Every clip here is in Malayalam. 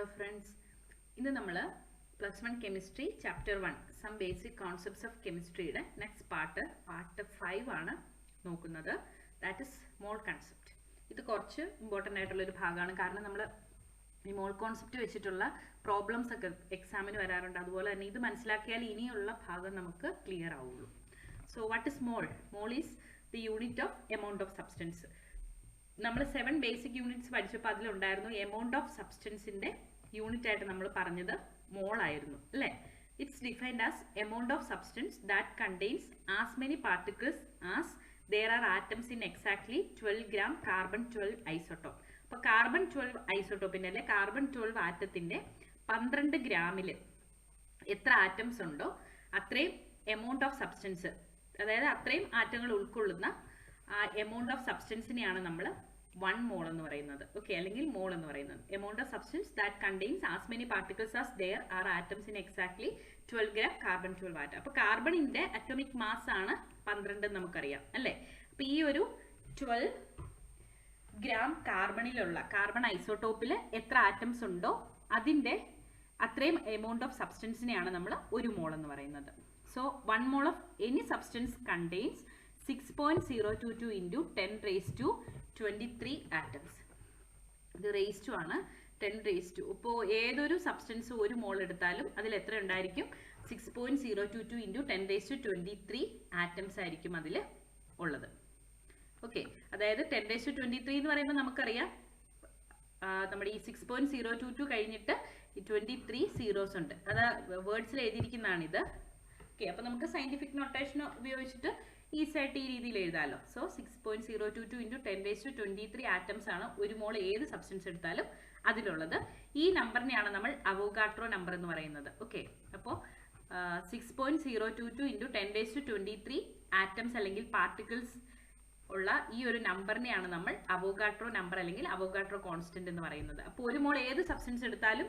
Hello friends, ഇന്ന് നമ്മൾ plus 1 chemistry chapter 1 some basic concepts of കെമിസ്ട്രിയുടെ നെക്സ്റ്റ് പാർട്ട് 5 ആണ് നോക്കുന്നത്. That is mole concept. ഇത് കുറച്ച് ഇമ്പോർട്ടൻ്റ് ആയിട്ടുള്ള ഒരു ഭാഗമാണ്. കാരണം നമ്മൾ ഈ മോൾ കോൺസെപ്റ്റ് വെച്ചിട്ടുള്ള പ്രോബ്ലംസ് ഒക്കെ എക്സാമിന് വരാറുണ്ട്. അതുപോലെ തന്നെ ഇത് മനസ്സിലാക്കിയാൽ ഇനിയുള്ള ഭാഗം നമുക്ക് ക്ലിയർ ആവുള്ളൂ. So what is mole? Mole is the unit of amount of substance. നമ്മൾ 7 ബേസിക് യൂണിറ്റ്സ് പഠിച്ചപ്പോൾ അതിലുണ്ടായിരുന്നു എമൗണ്ട് ഓഫ് സബ്സ്റ്റൻസിന്റെ യൂണിറ്റ് ആയിട്ട് നമ്മൾ പറഞ്ഞത് മോൾ ആയിരുന്നു അല്ലേ? It's defined as amount of substance that contains as many particles as there are atoms in exactly 12 gram carbon 12 isotope. അപ്പോൾ കാർബൺ 12 ഐസോട്ടോപ്പിന്റെ അല്ലെ കാർബൺ 12 ആറ്റത്തിന്റെ 12 ഗ്രാമിൽ എത്ര ആറ്റംസ് ഉണ്ടോ അത്രയും എമൗണ്ട് ഓഫ് സബ്സ്റ്റൻസ്, അതായത് അത്രയും ആറ്റങ്ങൾ ഉൾക്കൊള്ളുന്ന എമൗണ്ട് ഓഫ് സബ്സ്റ്റൻസിനെയാണ് നമ്മൾ 1 മോൾ എന്ന് പറയുന്നത്. ഓക്കെ, അല്ലെങ്കിൽ മോൾ എന്ന് പറയുന്നത് amount of substance that contains as many particles as there are atoms in exactly 12 gram carbon 12 atom. അപ്പോൾ കാർബണിന്റെ അറ്റോമിക് മാസ് ആണ് 12 നമുക്കറിയാം അല്ലേ? അപ്പൊ ഈ ഒരു 12 ഗ്രാം കാർബണിലുള്ള കാർബൺ ഐസോട്ടോപ്പിൽ എത്ര ആറ്റംസ് ഉണ്ടോ അതിന്റെ അത്രയും എമൗണ്ട് ഓഫ് സബ്സ്റ്റൻസിനെയാണ് നമ്മൾ 1 മോൾ എന്ന് പറയുന്നത്. So 1 mole of any substance contains 6.022 into 10 raised to 23 atoms. ഇത് റേസ് ടു ആണ്, 10 raised to. ഇപ്പോൾ ഏതൊരു സബ്സ്റ്റൻസ് 1 മോൾ എടുത്താലും അതിൽ എത്ര ഉണ്ടായിരിക്കും? 6.022 into 10 raised to 23 ആറ്റംസ് ആയിരിക്കും അതിൽ ഉള്ളത്. ഓക്കെ, അതായത് 10 raised to 23 എന്ന് പറയുമ്പോൾ നമുക്കറിയാം നമ്മുടെ ഈ 6.022 കഴിഞ്ഞിട്ട് 23 സീറോസ് ഉണ്ട്. അത് വേർഡ്സിൽ എഴുതിയിരിക്കുന്നതാണിത്. ഓക്കെ, അപ്പോൾ നമുക്ക് സയന്റിഫിക് നൊട്ടേഷൻ ഉപയോഗിച്ചിട്ട് ഈസി ആയിട്ട് ഈ രീതിയിൽ എഴുതാമല്ലോ. So 6.022 into 10 raised to 23 atoms ആണ് 1 മോൾ ഏത് സബ്സ്റ്റൻസ് എടുത്താലും അതിലുള്ളത്. ഈ നമ്പറിനെയാണ് നമ്മൾ അവോഗാഡ്രോ നമ്പർ എന്ന് പറയുന്നത്. ഓക്കെ, അപ്പോൾ 6.022 into 10 raised to 23 ആറ്റംസ് അല്ലെങ്കിൽ പാർട്ടിക്കിൾസ് ഉള്ള ഈ ഒരു നമ്പറിനെയാണ് നമ്മൾ അവോഗാഡ്രോ നമ്പർ അല്ലെങ്കിൽ അവോഗാഡ്രോ കോൺസ്റ്റന്റ് എന്ന് പറയുന്നത്. അപ്പോൾ 1 മോൾ ഏത് സബ്സ്റ്റൻസ് എടുത്താലും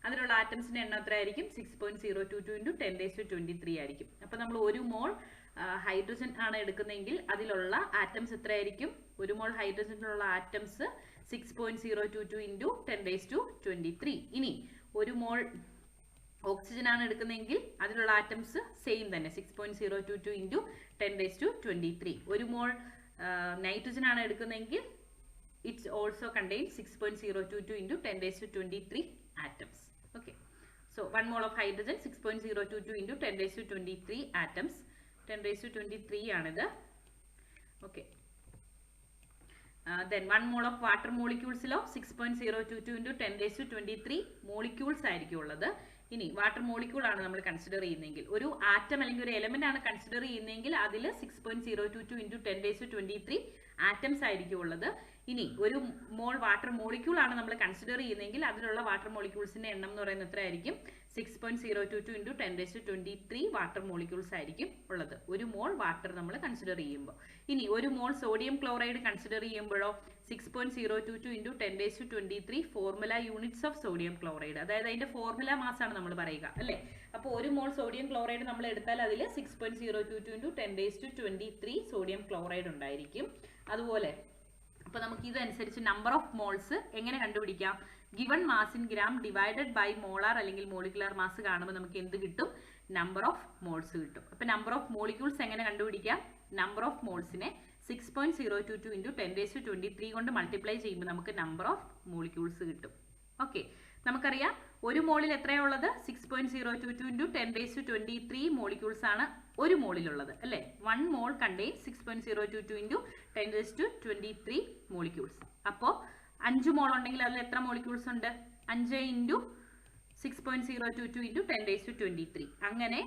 അതിലുള്ള ആറ്റംസിന്റെ എണ്ണം എത്ര ആയിരിക്കും? 6.022 into 10 raised to 23 ആയിരിക്കും. അപ്പോൾ നമ്മൾ 1 മോൾ ഹൈഡ്രജൻ ആണ് എടുക്കുന്നതെങ്കിൽ അതിലുള്ള ആറ്റംസ് എത്രയായിരിക്കും? 1 മോൾ ഹൈഡ്രജനിലുള്ള ആറ്റംസ് 6.022 into 10 raised to 23. ഇനി 1 മോൾ ഓക്സിജൻ ആണ് എടുക്കുന്നതെങ്കിൽ അതിലുള്ള ആറ്റംസ് സെയിം തന്നെ 6.022 into 10 raised to 23. 1 mall nitrogen ആണ് എടുക്കുന്നതെങ്കിൽ it's also contain 6.022 into 10 raised to 23 atoms. Okay, so 1 mole of hydrogen 6.022 into 10 raised to 23 atoms. 10 raised to 23 ആണിത്. Okay, then 1 mole of water molecules ലോ 6.022 into 10 raised to 23 molecules ആയിരിക്കും ഉള്ളത്. ഇനി വാട്ടർ മോളിക്യൂൾ ആണ് നമ്മൾ കൺസിഡർ ചെയ്യുന്നതെങ്കിൽ, ഒരു ആറ്റം അല്ലെങ്കിൽ ഒരു എലമെന്റ് ആണ് കൺസിഡർ ചെയ്യുന്നതെങ്കിൽ അതിൽ 6.022 into 10 raised to 23 ആറ്റംസ് ആയിരിക്കും ഉള്ളത്. ഇനി 1 മോൾ വാട്ടർ മോളിക്യൂൾ ആണ് നമ്മൾ കൺസിഡർ ചെയ്യുന്നതെങ്കിൽ അതിലുള്ള വാട്ടർ മോളിക്യൂൾസിന്റെ എണ്ണം എന്ന് പറയുന്നത് എത്ര ആയിരിക്കും? 6.022 into 10 raised to 23 water molecules ആയിരിക്കും ഉള്ളത് 1 മോൾ വാട്ടർ നമ്മൾ കൺസിഡർ ചെയ്യുമ്പോൾ. ഇനി 1 മോൾ സോഡിയം ക്ലോറൈഡ് കൺസിഡർ ചെയ്യുമ്പോഴോ 6.022 into 10 raised to 23 formula units of sodium chloride, അതായത് അതിന്റെ ഫോർമുല മാസ് ആണ് നമ്മൾ പറയുക അല്ലേ? അപ്പോൾ 1 മോൾ സോഡിയം ക്ലോറൈഡ് നമ്മൾ എടുത്താൽ അതിൽ 6.022 into 10 raised to 23 sodium chloride ഉണ്ടായിരിക്കും. അതുപോലെ അപ്പോൾ നമുക്ക് ഇതനുസരിച്ച് നമ്പർ ഓഫ് മോൾസ് എങ്ങനെ കണ്ടുപിടിക്കാം? Given mass in gram divided by molar അല്ലെങ്കിൽ മോളിക്കുലർ മാസ് കാണുമ്പോൾ നമുക്ക് എന്ത് കിട്ടും? നമ്പർ ഓഫ് മോൾസ് കിട്ടും. അപ്പോൾ നമ്പർ ഓഫ് മോളിക്യൂൾസ് എങ്ങനെ കണ്ടുപിടിക്കാം? നമ്പർ ഓഫ് മോൾസിനെ 6.022 into 10 raised to 23 കൊണ്ട് മൾട്ടിപ്ലൈ ചെയ്യുമ്പോൾ നമുക്ക് നമ്പർ ഓഫ് മോളിക്യൂൾസ് കിട്ടും. ഓക്കെ, നമുക്കറിയാം 1 മോളിൽ എത്രയുള്ളത്? 6.022 into 10 raised to 23 മോളിക്യൂൾസ് ആണ് 1 മോളിലുള്ളത് അല്ലേ? 1 mole contain 6.022 into 10 raised to 23 molecules. അപ്പോൾ 5 മോൾ ഉണ്ടെങ്കിൽ അതിൽ എത്ര മോളിക്യൂൾസ് ഉണ്ട്? 5 into 6.022 into 10 raised to 23. അങ്ങനെ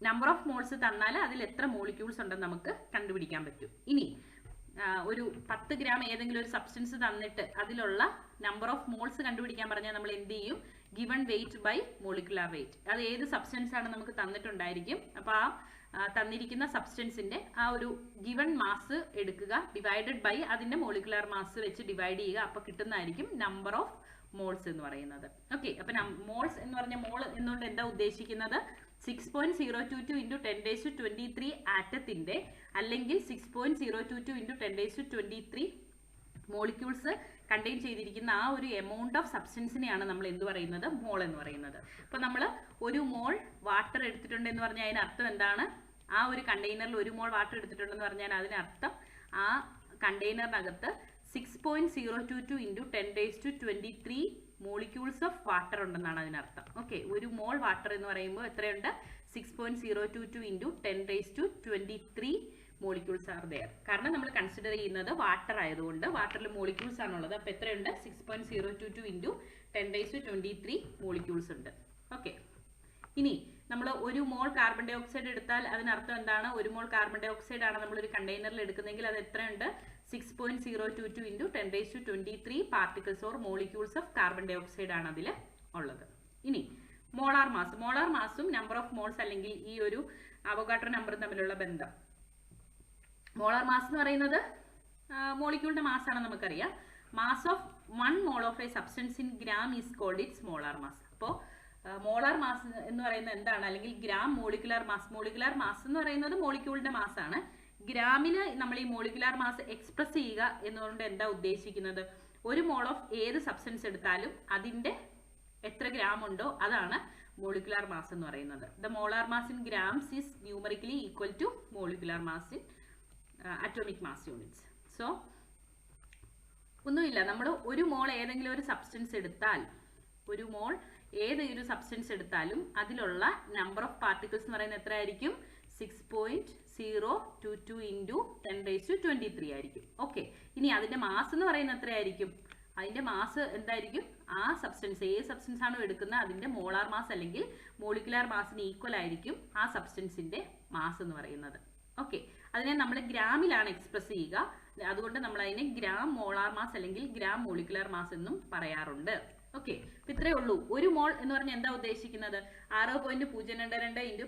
നമ്പർ ഓഫ് മോൾസ് തന്നാൽ അതിൽ എത്ര മോളിക്യൂൾസ് ഉണ്ടെന്ന് നമുക്ക് കണ്ടുപിടിക്കാൻ പറ്റും. ഇനി ഒരു 10 ഗ്രാം ഏതെങ്കിലും ഒരു സബ്സ്റ്റൻസ് തന്നിട്ട് അതിലുള്ള നമ്പർ ഓഫ് മോൾസ് കണ്ടുപിടിക്കാൻ പറഞ്ഞാൽ നമ്മൾ എന്ത് ചെയ്യും? Given weight by molecular weight. അത് ഏത് സബ്സ്റ്റൻസ് ആണ് നമുക്ക് തന്നിട്ടുണ്ടായിരിക്കും. അപ്പോൾ ആ തന്നിരിക്കുന്ന സബ്സ്റ്റൻസിന്റെ ആ ഒരു ഗിവൺ മാസ് എടുക്കുക, ഡിവൈഡഡ് ബൈ അതിന്റെ മോളിക്കുലർ മാസ് വെച്ച് ഡിവൈഡ് ചെയ്യുക. അപ്പോൾ കിട്ടുന്നതായിരിക്കും നമ്പർ ഓഫ് മോൾസ് എന്ന് പറയുന്നത്. ഓക്കെ, അപ്പൊ മോൾസ് എന്ന് പറഞ്ഞ മോൾ എന്നുകൊണ്ട് എന്താ ഉദ്ദേശിക്കുന്നത്? 6.022 into 10 raised to 23 ആറ്റത്തിന്റെ അല്ലെങ്കിൽ 6.022 into 10 raised to 23 molecules contain ചെയ്തിരിക്കുന്ന ആ ഒരു എമൗണ്ട് ഓഫ് സബ്സ്റ്റൻസിനെയാണ് നമ്മൾ എന്ത് പറയുന്നത്, മോൾ എന്ന് പറയുന്നത്. അപ്പോൾ നമ്മൾ ഒരു മോൾ വാട്ടർ എടുത്തിട്ടുണ്ടെന്ന് പറഞ്ഞാൽ അതിനർത്ഥം എന്താണ്? ആ ഒരു കണ്ടെയ്നറിൽ ഒരു മോൾ വാട്ടർ എടുത്തിട്ടുണ്ടെന്ന് പറഞ്ഞാൽ അതിനർത്ഥം ആ കണ്ടെയ്നറിനകത്ത് 6.022 × 10⁻23 മോളിക്യൂൾസ് ഓഫ് വാട്ടർ ഉണ്ടെന്നാണ് അതിനർത്ഥം. ഓക്കെ, ഒരു മോൾ വാട്ടർ എന്ന് പറയുമ്പോൾ എത്രയുണ്ട്? 6.022 × 10⁻23 മോളിക്യൂൾസ് ആർ ദെയർ. കാരണം നമ്മൾ കൺസിഡർ ചെയ്യുന്നത് വാട്ടർ ആയതുകൊണ്ട് വാട്ടറിൽ മോളിക്യൂൾസ് ആണുള്ളത്. അപ്പോൾ എത്രയുണ്ട്? 6.022 × 10⁻23 മോളിക്യൂൾസ് ഉണ്ട്. ഓക്കെ, ഇനി നമ്മൾ ഒരു മോൾ കാർബൺ ഡൈ ഓക്സൈഡ് എടുത്താൽ അതിനർത്ഥം എന്താണ്? ഒരു മോൾ കാർബൺ ഡൈ ഓക്സൈഡ് ആണ് നമ്മൾ ഒരു കണ്ടെയ്നറിൽ എടുക്കുന്നതെങ്കിൽ അത് എത്രയുണ്ട്? 6.022 × 10⁻23 particles or molecules of carbon dye ഓക്സൈഡ് ആണ് അതിൽ ഉള്ളത്. ഇനി മോളാർ മാസ്. മോളാർ മാസും നമ്പർ ഓഫ് മോൾസ് അല്ലെങ്കിൽ ഈ ഒരു അവോഗാഡ്രോ നമ്പറും തമ്മിലുള്ള ബന്ധം. മോളാർ മാസ് എന്ന് പറയുന്നത് മോളിക്യൂളിന്റെ മാസ് ആണെന്ന് നമുക്കറിയാം. Mass of 1 mole of a substance in gram is called its molar mass. അപ്പോൾ മോളാർ മാസ് എന്ന് പറയുന്നത് എന്താണ്? അല്ലെങ്കിൽ gram molecular mass. Molecular mass എന്ന് പറയുന്നത് മോളിക്യൂളിന്റെ മാസ് ആണ്. ഗ്രാമിൽ നമ്മൾ ഈ മോളിക്കുലാർ മാസ് എക്സ്പ്രസ് ചെയ്യുക എന്നുകൊണ്ട് എന്താ ഉദ്ദേശിക്കുന്നത്? ഒരു മോൾ ഓഫ് ഏത് സബ്സ്റ്റൻസ് എടുത്താലും അതിന്റെ എത്ര ഗ്രാം ഉണ്ടോ അതാണ് മോളിക്കുലാർ മാസ് എന്ന് പറയുന്നത്. The molar mass in grams is numerically equal to molecular mass in atomic mass units. So ഒന്നുമില്ല, നമ്മൾ ഒരു മോൾ ഏതെങ്കിലും ഒരു സബ്സ്റ്റൻസ് എടുത്താൽ, ഒരു മോൾ ഏതൊരു സബ്സ്റ്റൻസ് എടുത്താലും അതിലുള്ള നമ്പർ ഓഫ് പാർട്ടിക്കിൾസ് എന്ന് പറയുന്നത് എത്രയായിരിക്കും? 6.022 × 10⁻23 ആയിരിക്കും. ഓക്കെ, ഇനി അതിന്റെ മാസ് എന്ന് പറയുന്നത് എത്രയായിരിക്കും? അതിന്റെ മാസ് എന്തായിരിക്കും? ആ സബ്സ്റ്റൻസ് ഏത് സബ്സ്റ്റൻസ് ആണോ എടുക്കുന്നത് അതിന്റെ മോളാർ മാസ് അല്ലെങ്കിൽ മോളിക്കുലാർ മാസിന് ഈക്വൽ ആയിരിക്കും ആ സബ്സ്റ്റൻസിന്റെ മാസ് എന്ന് പറയുന്നത്. ഓക്കെ, അതിനെ നമ്മൾ ഗ്രാമിലാണ് എക്സ്പ്രസ് ചെയ്യുക. അതുകൊണ്ട് നമ്മൾ അതിനെ ഗ്രാം മോളാർ മാസ് അല്ലെങ്കിൽ ഗ്രാം മോളിക്കുലാർ മാസ് എന്നും പറയാറുണ്ട്. ഓക്കെ, അപ്പൊ ഇത്രയേ ഉള്ളൂ. ഒരു മോൾ എന്ന് പറഞ്ഞാൽ എന്താ ഉദ്ദേശിക്കുന്നത്? 6.022 ×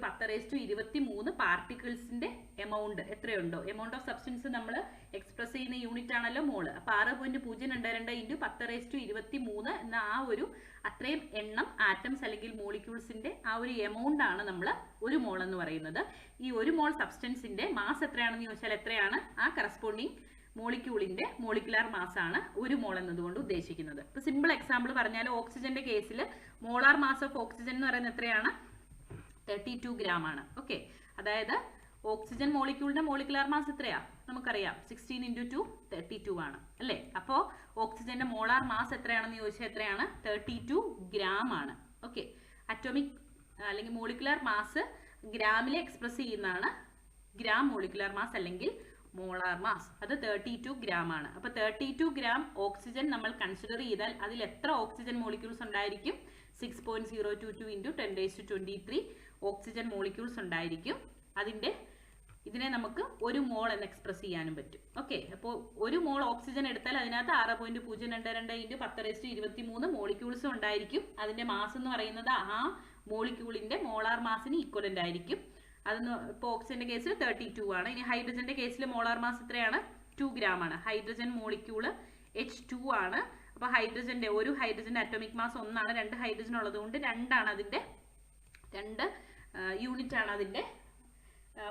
10⁻23 പാർട്ടിക്കിൾസിന്റെ എമൗണ്ട് എത്രയുണ്ടോ, എമൗണ്ട് ഓഫ് സബ്സ്റ്റൻസ് നമ്മൾ എക്സ്പ്രസ് ചെയ്യുന്ന യൂണിറ്റ് ആണല്ലോ മോള്. അപ്പൊ 6.022 × 10⁻23 എന്ന ആ ഒരു അത്രയും എണ്ണം ആറ്റംസ് അല്ലെങ്കിൽ മോളിക്യൂൾസിന്റെ ആ ഒരു എമൗണ്ട് ആണ് നമ്മൾ ഒരു മോൾ എന്ന് പറയുന്നത്. ഈ ഒരു മോൾ സബ്സ്റ്റൻസിന്റെ മാസ് എത്രയാണെന്ന് ചോദിച്ചാൽ എത്രയാണ്? ആ കറസ്പോണ്ടിങ് മോളിക്യൂളിന്റെ മോളിക്കുലാർ മാസ് ആണ് ഒരു മോൾ എന്നതുകൊണ്ട് ഉദ്ദേശിക്കുന്നത്. ഇപ്പൊ സിമ്പിൾ എക്സാമ്പിൾ പറഞ്ഞാൽ ഓക്സിജന്റെ കേസിൽ മോളാർ മാസ് ഓഫ് ഓക്സിജൻ എന്ന് പറയുന്നത് എത്രയാണ്? 32 ഗ്രാം ആണ്. ഓക്കെ, അതായത് ഓക്സിജൻ മോളിക്യൂളിന്റെ മോളിക്കുലാർ മാസ് എത്രയാ? നമുക്കറിയാം, 16 × 2 32 ആണ് അല്ലേ? അപ്പോൾ ഓക്സിജന്റെ മോളാർ മാസ് എത്രയാണെന്ന് ചോദിച്ചാൽ എത്രയാണ്? 32 ഗ്രാം ആണ്. ഓക്കെ, അറ്റോമിക് അല്ലെങ്കിൽ മോളിക്കുലാർ മാസ് ഗ്രാമിൽ എക്സ്പ്രസ് ചെയ്യുന്നതാണ് ഗ്രാം മോളിക്കുലാർ മാസ് അല്ലെങ്കിൽ മോളാർ മാസ്. അത് 32 ഗ്രാം ആണ്. അപ്പൊ 32 ഗ്രാം ഓക്സിജൻ നമ്മൾ കൺസിഡർ ചെയ്താൽ അതിൽ എത്ര ഓക്സിജൻ മോളിക്യൂൾസ് ഉണ്ടായിരിക്കും? 6.022 × 10⁻23 ഓക്സിജൻ മോളിക്യൂൾസ് ഉണ്ടായിരിക്കും. ഇതിനെ നമുക്ക് ഒരു മോൾ എന്ന് എക്സ്പ്രസ് ചെയ്യാനും പറ്റും. ഓക്കെ, അപ്പോൾ ഒരു മോൾ ഓക്സിജൻ എടുത്താൽ അതിനകത്ത് 6.022 × 10⁻23 മോളിക്യൂൾസും ഉണ്ടായിരിക്കും. അതിന്റെ മാസ് എന്ന് പറയുന്നത് ആ മോളിക്യൂളിന്റെ മോളാർ മാസിന് ഈക്വലന്റ് ആയിരിക്കും. അതെന്ന് ഇപ്പോൾ ഓക്സിജന്റെ കേസിൽ 32 ആണ്. ഇനി ഹൈഡ്രജന്റെ കേസിൽ മോളാർ മാസ് എത്രയാണ്? 2 ഗ്രാം ആണ്. ഹൈഡ്രജൻ മോളിക്യൂള് H2 ആണ്. അപ്പോൾ ഒരു ഹൈഡ്രജന്റെ അറ്റോമിക് മാസ് 1 ആണ്. 2 ഹൈഡ്രജൻ ഉള്ളതുകൊണ്ട് 2 യൂണിറ്റ് ആണ് അതിന്റെ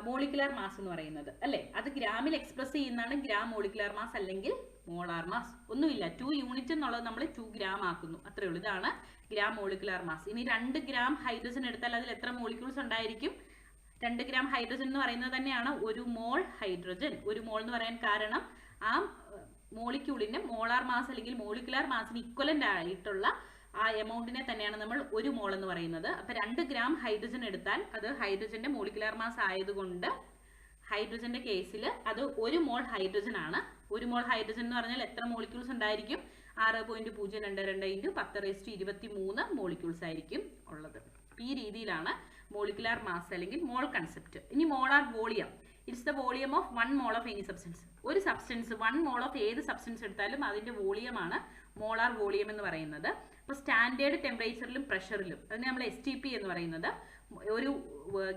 മോളിക്കുലാർ മാസ് എന്ന് പറയുന്നത് അല്ലേ? അത് ഗ്രാമിൽ എക്സ്പ്രസ് ചെയ്യുന്നതാണ് ഗ്രാം മോളിക്കുലാർ മാസ് അല്ലെങ്കിൽ മോളാർ മാസ്. ഒന്നുമില്ല, 2 യൂണിറ്റ് എന്നുള്ളത് നമ്മൾ 2 ഗ്രാം ആക്കുന്നു, അത്രേ ഉള്ളൂ. ഇതാണ് ഗ്രാം മോളിക്കുലാർ മാസ്. ഇനി 2 ഗ്രാം ഹൈഡ്രജൻ എടുത്താൽ അതിൽ എത്ര മോളിക്യൂൾസ് ഉണ്ടായിരിക്കും? 2 ഗ്രാം ഹൈഡ്രജൻ എന്ന് പറയുന്നത് തന്നെയാണ് ഒരു മോൾ ഹൈഡ്രജൻ. ഒരു മോൾ എന്ന് പറയാൻ കാരണം ആ മോളിക്യൂളിന്റെ മോളാർ മാസ് അല്ലെങ്കിൽ മോളിക്കുലാർ മാസിന് ഇക്വലന്റ് ആയിട്ടുള്ള ആ എമൗണ്ടിനെ തന്നെയാണ് നമ്മൾ ഒരു മോൾ എന്ന് പറയുന്നത്. അപ്പൊ 2 ഗ്രാം ഹൈഡ്രജൻ എടുത്താൽ അത് ഹൈഡ്രജന്റെ മോളിക്കുലാർ മാസ് ആയതുകൊണ്ട് ഹൈഡ്രജന്റെ കേസിൽ അത് ഒരു മോൾ ഹൈഡ്രജൻ ആണ്. ഒരു മോൾ ഹൈഡ്രജൻ എന്ന് പറഞ്ഞാൽ എത്ര മോളിക്യൂൾസ് ഉണ്ടായിരിക്കും? 6.022 × 10⁻23 മോളിക്യൂൾസ് ആയിരിക്കും ഉള്ളത്. ഈ രീതിയിലാണ് മോളിക്കുലാർ മാസ് അല്ലെങ്കിൽ മോൾ കൺസെപ്റ്റ്. ഇനി molar volume. It's the volume of 1 mole of any substance. ഒരു സബ്സ്റ്റൻസ് 1 മോൾ ഓഫ് ഏത് സബ്സ്റ്റൻസ് എടുത്താലും അതിന്റെ വോളിയമാണ് മോളാർ വോളിയം എന്ന് പറയുന്നത്. അപ്പോൾ സ്റ്റാൻഡേർഡ് ടെമ്പറേച്ചറിലും പ്രഷറിലും അതിനെ നമ്മൾ STP എന്ന് പറയുന്നത്. ഒരു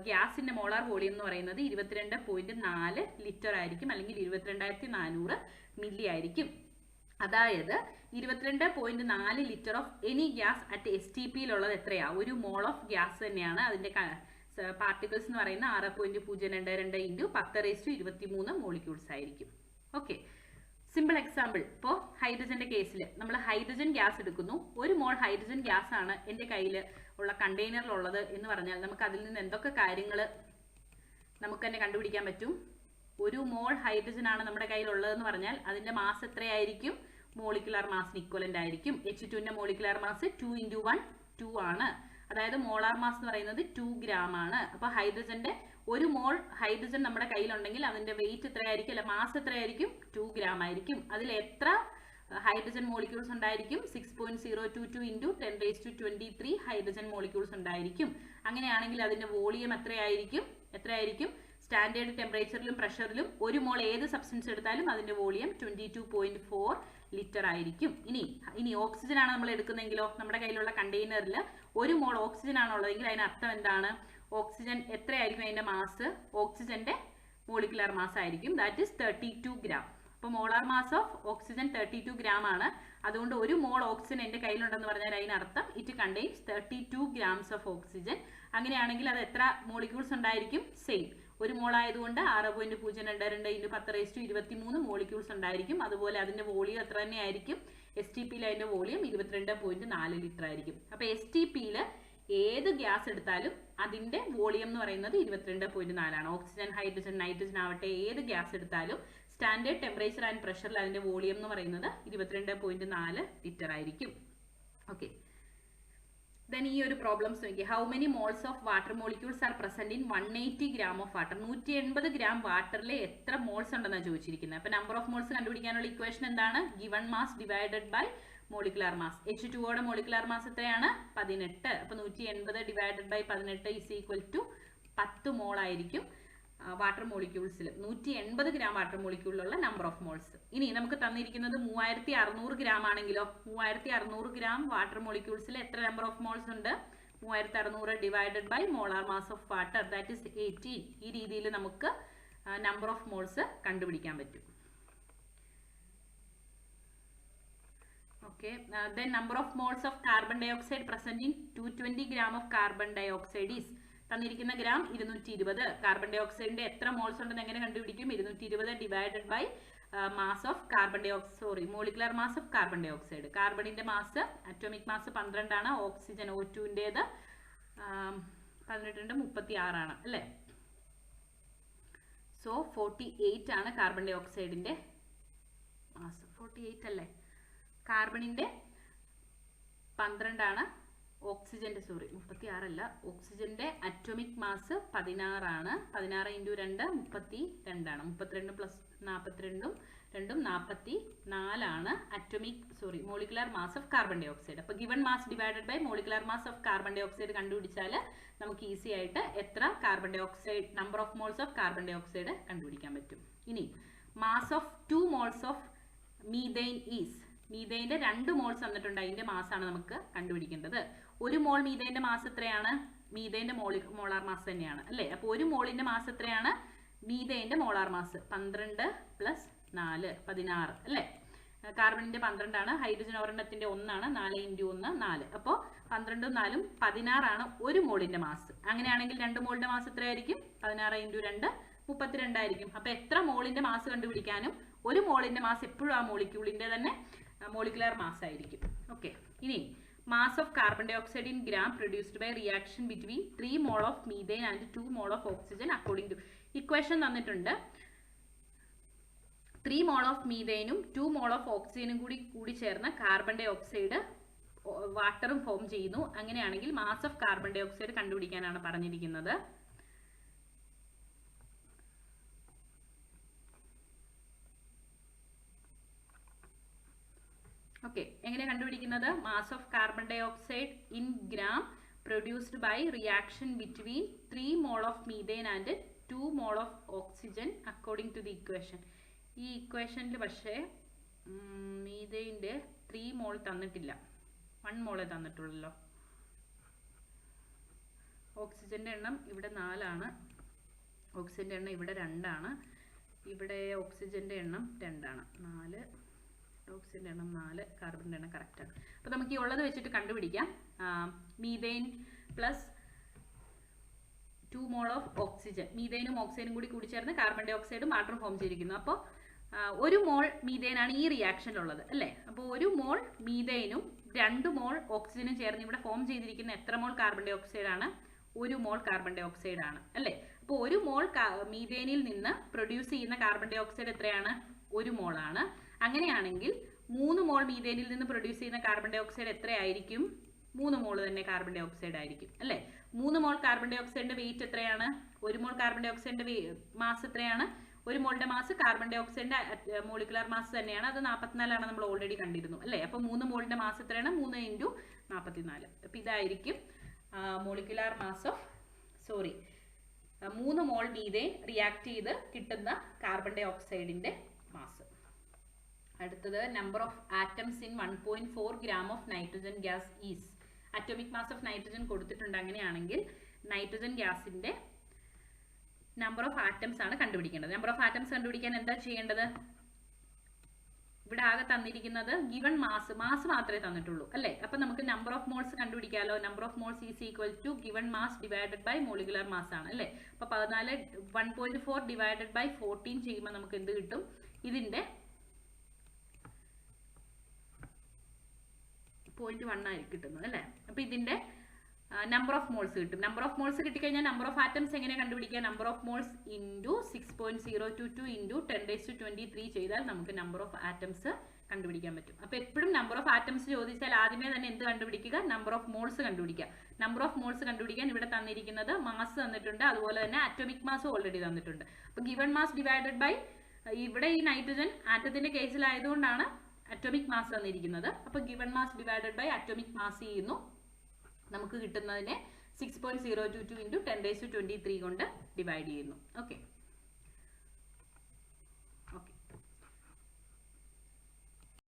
ഗ്യാസിന്റെ മോളാർ വോളിയം എന്ന് പറയുന്നത് 22.4 ലിറ്റർ ആയിരിക്കും അല്ലെങ്കിൽ 22,400 മില്ലി ആയിരിക്കും. അതായത് 22.4 litre of any gas at STPയിലുള്ളത് എത്രയാ? ഒരു മോൾ ഓഫ് ഗ്യാസ് തന്നെയാണ്. അതിന്റെ പാർട്ടിക്കിൾസ് എന്ന് പറയുന്ന 6.022 × 10⁻23 മോളിക്യൂൾസ് ആയിരിക്കും. ഓക്കെ, സിമ്പിൾ എക്സാമ്പിൾ, ഇപ്പോൾ ഹൈഡ്രജന്റെ കേസിൽ നമ്മൾ ഹൈഡ്രജൻ ഗ്യാസ് എടുക്കുന്നു. 1 മോൾ ഹൈഡ്രജൻ ഗ്യാസ് ആണ് എൻ്റെ കയ്യിൽ ഉള്ള കണ്ടെയ്നറിലുള്ളത് എന്ന് പറഞ്ഞാൽ നമുക്ക് അതിൽ നിന്ന് എന്തൊക്കെ കാര്യങ്ങൾ നമുക്ക് തന്നെ കണ്ടുപിടിക്കാൻ പറ്റും? 1 മോൾ ഹൈഡ്രജൻ ആണ് നമ്മുടെ കയ്യിലുള്ളതെന്ന് പറഞ്ഞാൽ അതിന്റെ മാസ് എത്രയായിരിക്കും? മോളിക്കുലാർ മാസിന് ഇക്വലന്റ് ആയിരിക്കും. H2ന്റെ മോളിക്കുലാർ മാസ് 2 × 1 2 ആണ്. അതായത് മോളാർ മാസ് എന്ന് പറയുന്നത് 2 ഗ്രാം ആണ്. അപ്പൊ ഹൈഡ്രജന്റെ 1 മോൾ ഹൈഡ്രജൻ നമ്മുടെ കയ്യിലുണ്ടെങ്കിൽ അതിന്റെ വെയിറ്റ് എത്രയായിരിക്കും, അല്ലെ മാസ് എത്രയായിരിക്കും? 2 ഗ്രാം ആയിരിക്കും. അതിൽ എത്ര ഹൈഡ്രജൻ മോളിക്യൂൾസ് ഉണ്ടായിരിക്കും? 6.022 × 10⁻23 ഹൈഡ്രജൻ മോളിക്യൂൾസ് ഉണ്ടായിരിക്കും. അങ്ങനെയാണെങ്കിൽ അതിന്റെ വോളിയം എത്രയായിരിക്കും? സ്റ്റാൻഡേർഡ് ടെമ്പറേച്ചറിലും പ്രഷറിലും 1 മോൾ ഏത് സബ്സ്റ്റൻസ് എടുത്താലും അതിന്റെ വോളിയം 22.4 ലിറ്റർ ആയിരിക്കും. ഇനി ഓക്സിജൻ ആണ് നമ്മൾ എടുക്കുന്നതെങ്കിലോ, നമ്മുടെ കയ്യിലുള്ള കണ്ടെയ്നറിൽ 1 മോൾ ഓക്സിജൻ ആണുള്ളതെങ്കിൽ അതിനർത്ഥം എന്താണ്? ഓക്സിജൻ എത്രയായിരിക്കും അതിന്റെ മാസ്? ഓക്സിജന്റെ മോളിക്കുലാർ മാസ് ആയിരിക്കും, ദാറ്റ് ഈസ് 32 ഗ്രാം. അപ്പോൾ molar mass of oxygen 32 gram ആണ്. അതുകൊണ്ട് 1 മോൾ ഓക്സിജൻ എൻ്റെ കയ്യിലുണ്ടെന്ന് പറഞ്ഞാൽ അതിനർത്ഥം it contains 32 grams of oxygen. അങ്ങനെയാണെങ്കിൽ അത് എത്ര മോളിക്യൂൾസ് ഉണ്ടായിരിക്കും? സെയിം. 1 മോൾ ആയതുകൊണ്ട് 6.022 × 10⁻23 മോളിക്യൂൾസ് ഉണ്ടായിരിക്കും. അതുപോലെ അതിന്റെ വോളിയം എത്ര തന്നെ ആയിരിക്കും? STPയിൽ അതിന്റെ വോളിയം 22.4 ലിറ്റർ ആയിരിക്കും. അപ്പൊ STPയിൽ ഏത് ഗ്യാസ് എടുത്താലും അതിന്റെ വോളിയം എന്ന് പറയുന്നത് 22.4 ആണ്. ഓക്സിജൻ, ഹൈഡ്രജൻ, നൈട്രജൻ ആവട്ടെ, ഏത് ഗ്യാസ് എടുത്താലും സ്റ്റാൻഡേർഡ് ടെമ്പറേച്ചർ ആൻഡ് പ്രഷറിൽ അതിന്റെ വോളിയം എന്ന് പറയുന്നത് 22.4 ലിറ്റർ ആയിരിക്കും. ഓക്കെ, then ഈ ഒരു പ്രോബ്ലംസ് നോക്കി. How many moles of water molecules are present in 180 gram of water? 180 gram വാട്ടറിൽ എത്ര മോൾസ് ഉണ്ടെന്നാണ് ചോദിച്ചിരിക്കുന്നത്. അപ്പൊ നമ്പർ ഓഫ് മോൾസ് കണ്ടുപിടിക്കാനുള്ള ഇക്വേഷൻ എന്താണ്? Given mass divided by molecular mass. H2ഓടെ മോളിക്കുലാർ മാസ് എത്രയാണ്? 18. അപ്പൊ 180 divided by 18 is equal to 10 mole ആയിരിക്കും വാട്ടർ മോളിക്യൂൾസിൽ. 180 ഗ്രാം വാട്ടർ മോളിക്യൂളിലുള്ള നമ്പർ ഓഫ് മോൾസ്. ഇനി നമുക്ക് തന്നിരിക്കുന്നത് 3600 ഗ്രാം ആണെങ്കിലോ, 3600 ഗ്രാം വാട്ടർ മോളിക്യൂൾസിൽ എത്ര നമ്പർ ഓഫ് മോൾസ് ഉണ്ട്? 3600 divided by molar mass of water, that is 18. ഈ രീതിയിൽ നമുക്ക് നമ്പർ ഓഫ് മോൾസ് കണ്ടുപിടിക്കാൻ പറ്റും. Okay, then number of moles of carbon dioxide present in 220 gram of carbon dioxide is തന്നിരിക്കുന്ന ഗ്രാം 220. കാർബൺ ഡൈ ഓക്സൈഡിന്റെ എത്ര മോൾസ് ഉണ്ടെന്ന് എങ്ങനെ കണ്ടുപിടിക്കും? 220 divided by mass of carbon dye oxide, molecular mass of carbon dye oxide. കാർബണിന്റെ മാസ്, അറ്റോമിക് മാസ് 12 ആണ്. ഓക്സിജൻ O2ന്റേത് 18 36 ആണ് അല്ലേ? സോ 48 ആണ് കാർബൺ ഡൈ ഓക്സൈഡിന്റെ മാസ്. 48 അല്ലേ? കാർബണിന്റെ 12 ആണ്. ഓക്സിജന്റെ 36 അല്ല, ഓക്സിജന്റെ അറ്റോമിക് മാസ് 16 ആണ്. 16 × 2 32 ആണ്. 32 പ്ലസ് 42 രണ്ടും 44 ആണ് molecular mass of carbon dye ഓക്സൈഡ്. അപ്പൊ given mass divided by molecular mass of carbon dye ഓക്സൈഡ് കണ്ടുപിടിച്ചാൽ നമുക്ക് ഈസി ആയിട്ട് എത്ര കാർബൺ ഡൈ ഓക്സൈഡ്, number of moles of carbon dye ഓക്സൈഡ് കണ്ടുപിടിക്കാൻ പറ്റും. ഇനി mass of 2 moles of methane is, മീഥെയിന്റെ 2 മോൾസ് തന്നിട്ടുണ്ട്, അതിന്റെ മാസാണ് നമുക്ക് കണ്ടുപിടിക്കേണ്ടത്. 1 മോൾ മീഥെയിന്റെ മാസ് എത്രയാണ്? മീഥെയിന്റെ മോളാർ മാസ് തന്നെയാണ് അല്ലേ? അപ്പൊ 1 മോളിന്റെ മാസ് എത്രയാണ്? മീഥെയിന്റെ മോളാർ മാസ് 12 പ്ലസ് 4 16 അല്ലേ? കാർബണിന്റെ 12 ആണ്, ഹൈഡ്രജൻ ഒരെണ്ണത്തിന്റെ 1 ആണ്. 4 × 1 4. അപ്പോൾ 12 4 16 ആണ് 1 മോളിന്റെ മാസ്. അങ്ങനെയാണെങ്കിൽ 2 മോളിന്റെ മാസ് എത്രയായിരിക്കും? 16 × 2 32 ആയിരിക്കും. അപ്പൊ എത്ര മോളിന്റെ മാസ് കണ്ടുപിടിക്കാനും 1 മോളിന്റെ മാസ് എപ്പോഴും ആ മോളിക്യൂളിന്റെ തന്നെ മോളിക്കുലർ മാസ് ആയിരിക്കും. ഓക്കെ, ഇനി mass of carbon dye oxide in gram produced by reaction between 3 mole of methane and 2 mole of oxygen according to equation തന്നിട്ടുണ്ട്. 3 മോൾ ഓഫ് മീഥെയ്നും 2 മോൾ ഓഫ് ഓക്സിജനും കൂടി ചേർന്ന് കാർബൺ ഡൈ ഓക്സൈഡ് വാട്ടറും ഫോം ചെയ്യുന്നു. അങ്ങനെയാണെങ്കിൽ mass of carbon dye oxide കണ്ടുപിടിക്കാനാണ് പറഞ്ഞിരിക്കുന്നത്. ഓക്കെ, എങ്ങനെ കണ്ടുപിടിക്കുന്നത്? Mass of carbon dye oxide in gram produced by reaction between 3 mole of methane and 2 mole of oxygen according to the equation. ഈ ഇക്വേഷനിൽ പക്ഷേ മീഥെയിൻ്റെ 3 മോൾ തന്നിട്ടില്ല, 1 മോളെ തന്നിട്ടുള്ളല്ലോ. ഓക്സിജന്റെ എണ്ണം ഇവിടെ 4 ആണ്, ഓക്സിജന്റെ എണ്ണം ഇവിടെ 2 ആണ്, ഇവിടെ ഓക്സിജന്റെ എണ്ണം 2 ആണ്. 4, ഓക്സിജന്റെ എണ്ണം 4, കാർബണിന്റെ എണ്ണം കറക്റ്റ് ആണ്. അപ്പോൾ നമുക്ക് ഈ ഉള്ളത് വെച്ചിട്ട് കണ്ടുപിടിക്കാം. Methane plus 2 mole of oxygen, മീഥെയിനും ഓക്സിജനും കൂടി ചേർന്ന് കാർബൺ ഡൈ ഓക്സൈഡും വാട്ടറും ഫോം ചെയ്തിരിക്കുന്നു. അപ്പോൾ ഒരു മോൾ മീഥേനാണ് ഈ റിയാക്ഷനിലുള്ളത് അല്ലേ. അപ്പോൾ ഒരു മോൾ മീഥേനും 2 മോൾ ഓക്സിജനും ചേർന്ന് ഇവിടെ ഫോം ചെയ്തിരിക്കുന്ന എത്ര മോൾ കാർബൺ ഡൈ ഓക്സൈഡ് ആണ്? 1 മോൾ കാർബൺ ഡൈ ഓക്സൈഡ് ആണ് അല്ലേ. അപ്പോൾ 1 മോൾ മീഥേനിൽ നിന്ന് പ്രൊഡ്യൂസ് ചെയ്യുന്ന കാർബൺ ഡൈ ഓക്സൈഡ് എത്രയാണ്? 1 മോൾ ആണ്. അങ്ങനെയാണെങ്കിൽ 3 മോൾ മീഥേനിൽ നിന്ന് പ്രൊഡ്യൂസ് ചെയ്യുന്ന കാർബൺ ഡൈ ഓക്സൈഡ് എത്രയായിരിക്കും? 3 മോൾ തന്നെ കാർബൺ ഡൈ ഓക്സൈഡ് ആയിരിക്കും അല്ലേ. 3 മോൾ കാർബൺ ഡൈ ഓക്സൈഡിന്റെ വെയിറ്റ് എത്രയാണ്? 1 മോൾ കാർബൺ ഡൈ ഓക്സൈഡിന്റെ മാസ് എത്രയാണ്? 1 മോളുടെ മാസ് കാർബൺ ഡൈ ഓക്സൈഡിന്റെ മോളിക്കുലർ മാസ് തന്നെയാണ്. അത് 44 ആണ്, നമ്മൾ ഓൾറെഡി കണ്ടിരുന്നു അല്ലേ. അപ്പൊ 3 മോളിന്റെ മാസ് എത്രയാണ്? 3 × 44. അപ്പൊ ഇതായിരിക്കും molecular mass of 3 mole methane react ചെയ്ത് കിട്ടുന്ന കാർബൺ ഡൈ ഓക്സൈഡിന്റെ മാസ്. അടുത്തത് number of atoms in 1.4 gram ഓഫ് nitrogen gas is. Atomic mass of nitrogen കൊടുത്തിട്ടുണ്ട്. അങ്ങനെയാണെങ്കിൽ നൈട്രജൻ ഗ്യാസിന്റെ നമ്പർ ഓഫ് ആറ്റംസ് ആണ് കണ്ടുപിടിക്കേണ്ടത്. നമ്പർ ഓഫ് ആറ്റംസ് കണ്ടുപിടിക്കാൻ എന്താ ചെയ്യേണ്ടത്? ഇവിടെ ആകെ തന്നിരിക്കുന്നത് ഗിവൺ മാസ് മാത്രമേ തന്നിട്ടുള്ളൂ അല്ലേ. അപ്പൊ നമുക്ക് നമ്പർ ഓഫ് മോൾസ് കണ്ടുപിടിക്കാമല്ലോ. Number of moles is equal to given mass divided by molecular mass ആണ് അല്ലേ. അപ്പൊ 1.4 ഡിവൈഡഡ് ബൈ 14 ചെയ്യുമ്പോൾ നമുക്ക് എന്ത് കിട്ടും? ഇതിന്റെ 0.1 ആയിരിക്കും കിട്ടുന്നത് അല്ലേ. അപ്പൊ ഇതിന്റെ നമ്പർ ഓഫ് മോൾസ് കിട്ടും. നമ്പർ ഓഫ് മോൾസ് കിട്ടിക്കഴിഞ്ഞാൽ നമ്പർ ഓഫ് ആറ്റംസ് എങ്ങനെ കണ്ടുപിടിക്കുക? Number of moles into 6.022 into 10⁻23 ചെയ്താൽ നമുക്ക് നമ്പർ ഓഫ് ആറ്റംസ് കണ്ടുപിടിക്കാൻ പറ്റും. അപ്പോൾ എപ്പോഴും നമ്പർ ഓഫ് ആറ്റംസ് ചോദിച്ചാൽ ആദ്യമേ തന്നെ എന്ത് കണ്ടുപിടിക്കുക? നമ്പർ ഓഫ് മോൾസ് കണ്ടുപിടിക്കുക. നമ്പർ ഓഫ് മോൾസ് കണ്ടുപിടിക്കാൻ ഇവിടെ തന്നിരിക്കുന്നത് മാസ് തന്നിട്ടുണ്ട്, അതുപോലെ തന്നെ അറ്റോമിക് മാസ് ഓൾറെഡി തന്നിട്ടുണ്ട്. അപ്പോൾ ഗിവൺ മാസ് ഡിവൈഡഡ് ബൈ, ഇവിടെ ഈ നൈട്രജൻ ആറ്റത്തിന്റെ കേസിലായതുകൊണ്ടാണ് അറ്റോമിക് മാസ് തന്നിരിക്കുന്നത്. അപ്പോൾ given mass divided by atomic mass ചെയ്യുന്നു. നമുക്ക് കിട്ടുന്നതിനെ 6.022 ഇൻറ്റു 10⁻23 കൊണ്ട് ഡിവൈഡ് ചെയ്യുന്നു. ഓക്കെ.